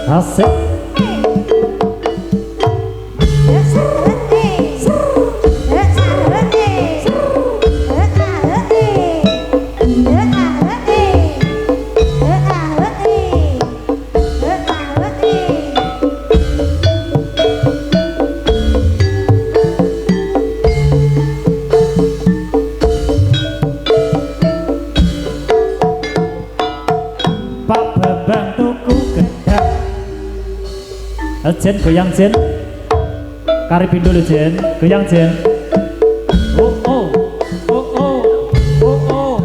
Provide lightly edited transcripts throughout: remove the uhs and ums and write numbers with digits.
Asik. Jen goyang Jen, karipin dulu Jen, goyang Jen. Oh oh, oh oh, oh oh.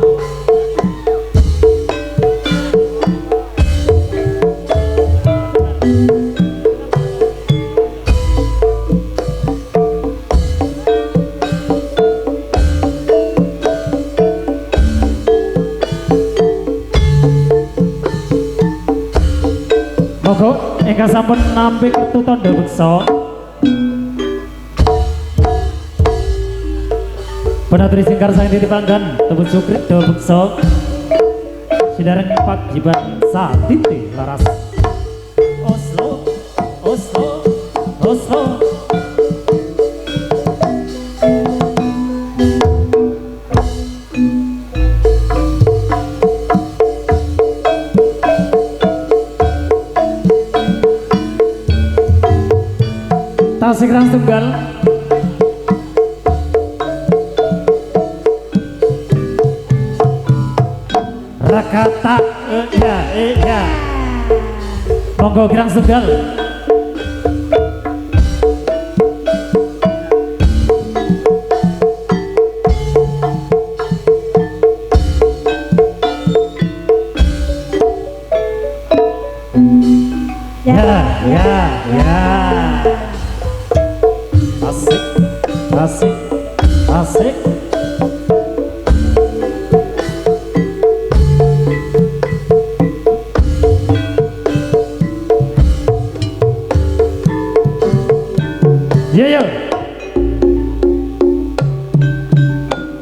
Mogo ingkang sampun nampi kertu tandha beksa penaturi singkar sang ditipangkan tebut sukrit dawa beksa sidareng pak jiban satiti laras Oslo Oslo Oslo tasik rang tunggal rakata iya monggo kirang tunggal ya asik asik asik yo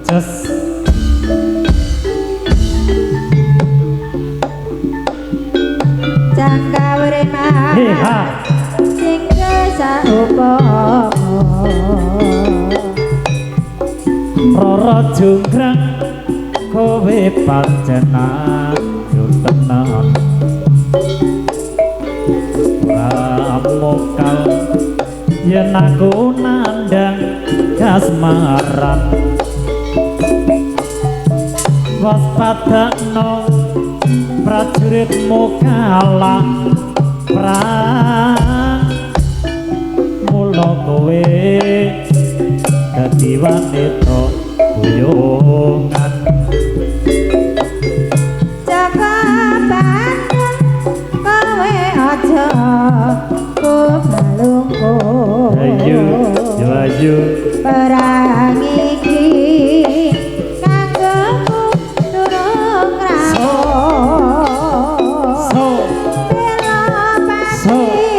just Cangkawure mah sing saupo Roro junggrang kowe panjenengan yo tenan ramokal yen aku nandang kasmaran waspadakno prajuritmu kalah perang mula kowe dadi wanita boyongan Jaka bandeng kowe aja kebalungku ayo ayo perang iki kanggoku durung rampung bela pati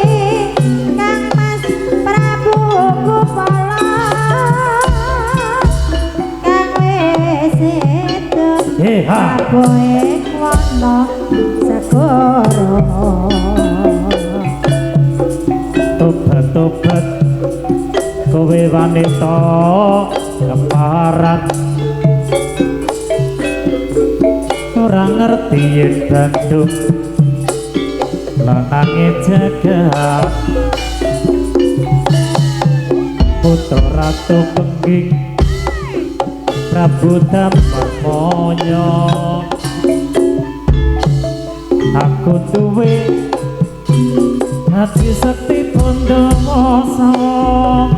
Kang Mas Prabu Kupala kang wis sedo aboe wana segara tobat kowe wanita keparat ora ngerti yen Bandung lanange jagat putra ratu pengging Prabu Damarmaya aku duwe hati sekti bondo mosawa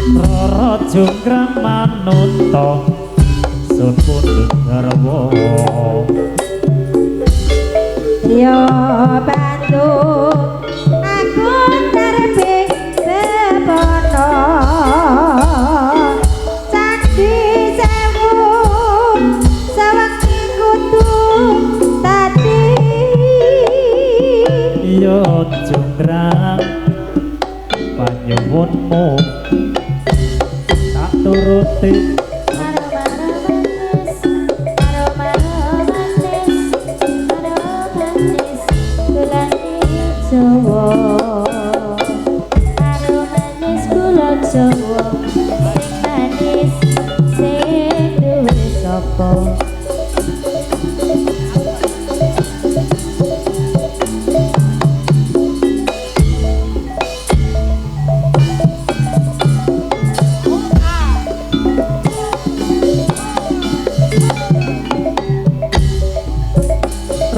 Roro junggrang manunta sun pundhut garwa yo Bandung aku terbit sebono candi sewu sewengi kudu tadi yo junggrang panyuwunmu tak turuti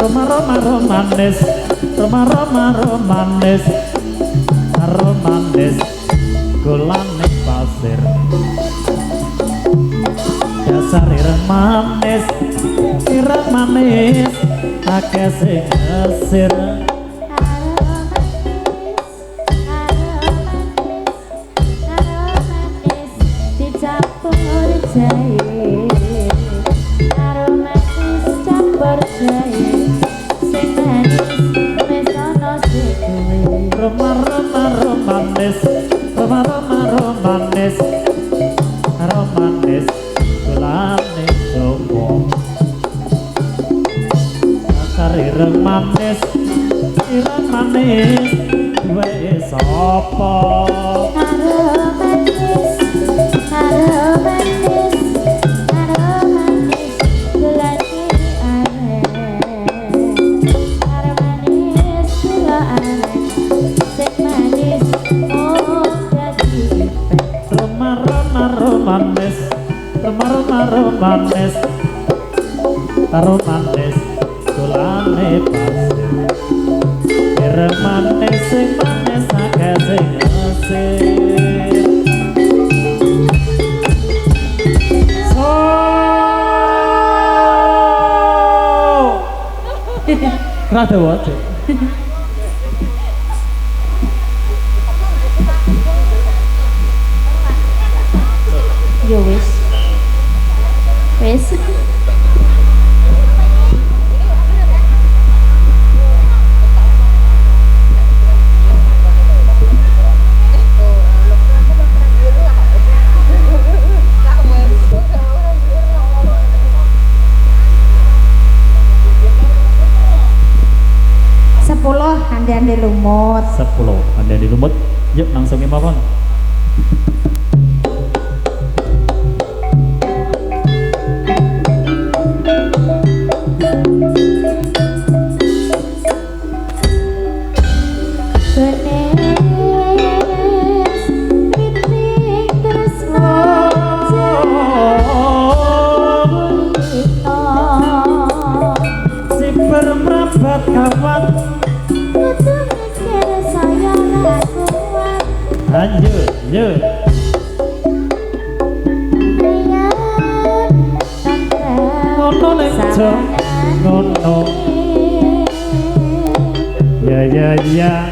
Roma romanis, Roma romanis, romanis, gulane pasir. Dasar ireng manis, akeh sing ngesir. Dicampur jahe, aromatis campur jahe, sing manis wis ana sing kowe. Roma romanis, Roma romanis, romanis, gulane sopo. Dasar ireng manis, duwe sapa? Aromatis, gulane arek. Aromatis gula arek, sing manis oh dadi ipek. Roma romanis, Roma romanis, romanis, gulane pasir. Ireng manis sing manis akeh sing ngesir. Rada wae. Yo wis. Sepuluh ande lumut. 10 Anda di lumut. Yuk langsung mawon. Bermerabat kawan, lanjut, yuk. Ngono nek jam, ngono. Ya.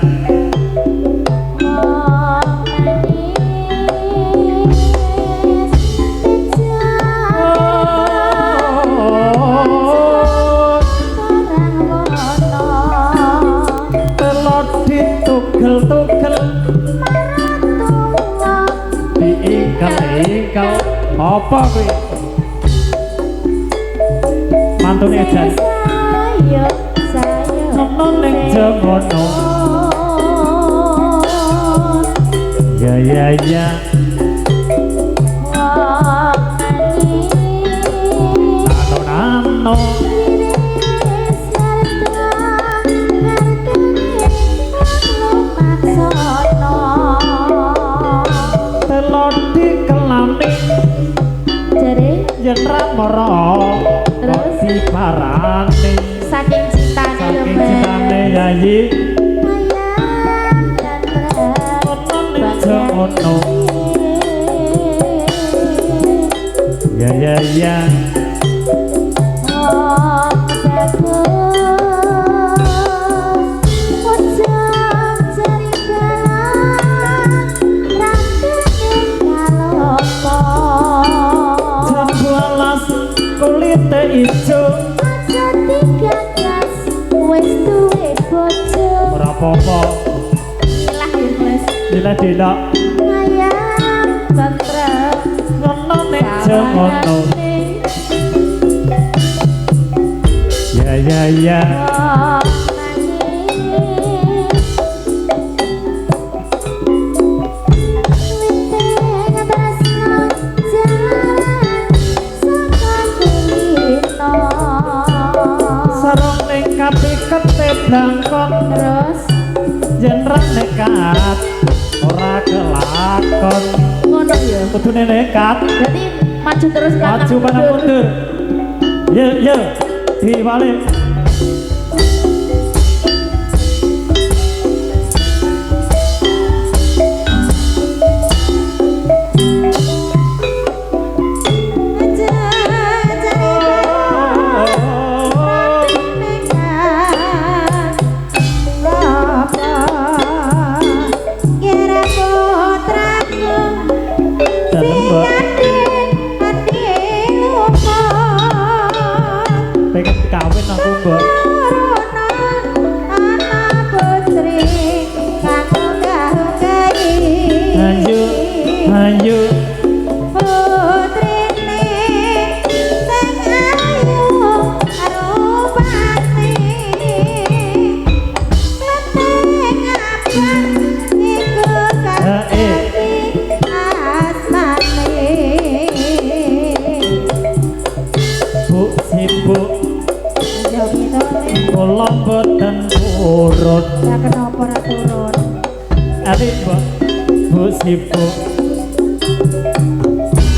Tugel diingkel apa kuwi mantune jan sayo ngono ning jamono ya nano yen ra mara terus diparani saking cintane yayi ngono ya kulite ijo aja 13 wis duwe bojo ora apa-apa dila ayam tentrem ngono nek jamono ya sarung ning kapikete blangkon terus yen ra nekat ora kelakon ngono ya kudune nekat berarti maju terus maju kana mundur. Ye diwalik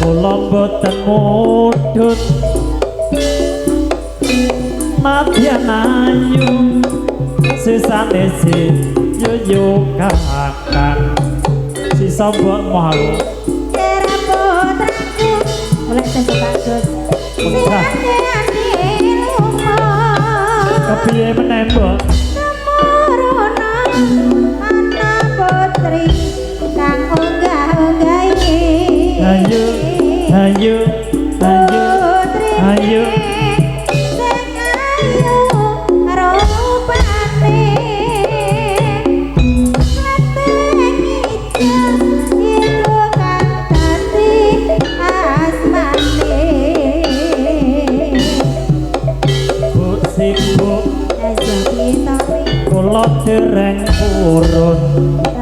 Kula boten mudhun madyan ayu sesane si yo kakang sisa mbok mau kira putraku oleh sing bagus kepiye meneh mbok semuruna ana putri kang unggah-unggahi ayo ayo ayo ayo sing ayu rupane leteng ijo iku kang dadi asmane bu sibu kula dereng purun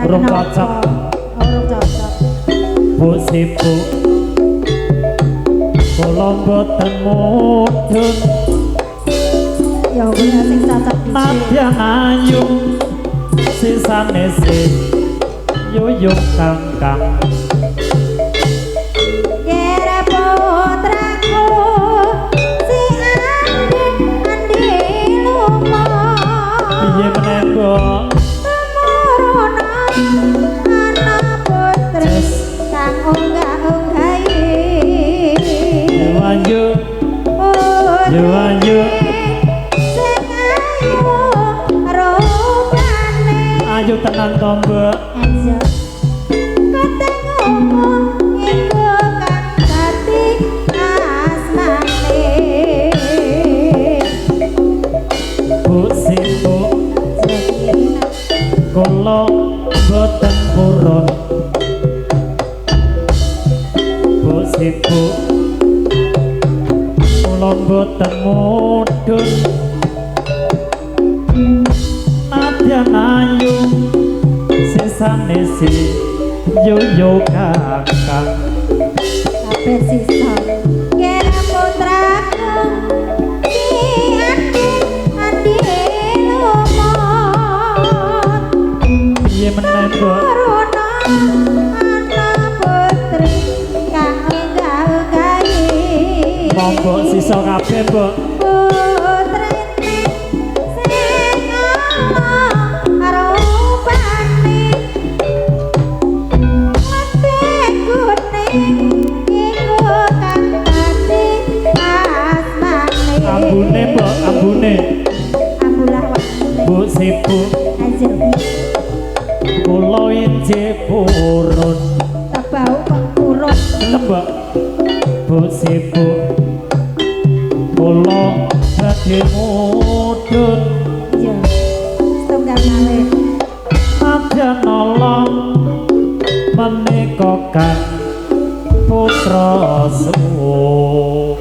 urung cocok bu sibu kula boten mudhun ya wis sing cocok madyan ayu sisane sing yuyung kangkang kira putraku si andi lumo piye meneh mbok semuruna ana putri kang unggah-unggahi ayo ayo sing ayu rupane ayo tenan to mbok aja ketemu iku kang dadi asmane bu sibu kula boten purun bu sibu kula boten mudhun madyan ayu sesane si yo kakang kabeh sisa kira putraku si andi lumo piye meneh mbok Corona ana putri kang unggah-unggahi monggo sisa kabeh mbok putrine sing ana rupane leteng kuning iku kang dadi asmane ambune mbok ambune ambulah wakune bu sibu aja kula inje purun tabau kok urut tembak bu sibu kula dadi mudhun ya setunggal malih madyan nolong menika kang putra suwo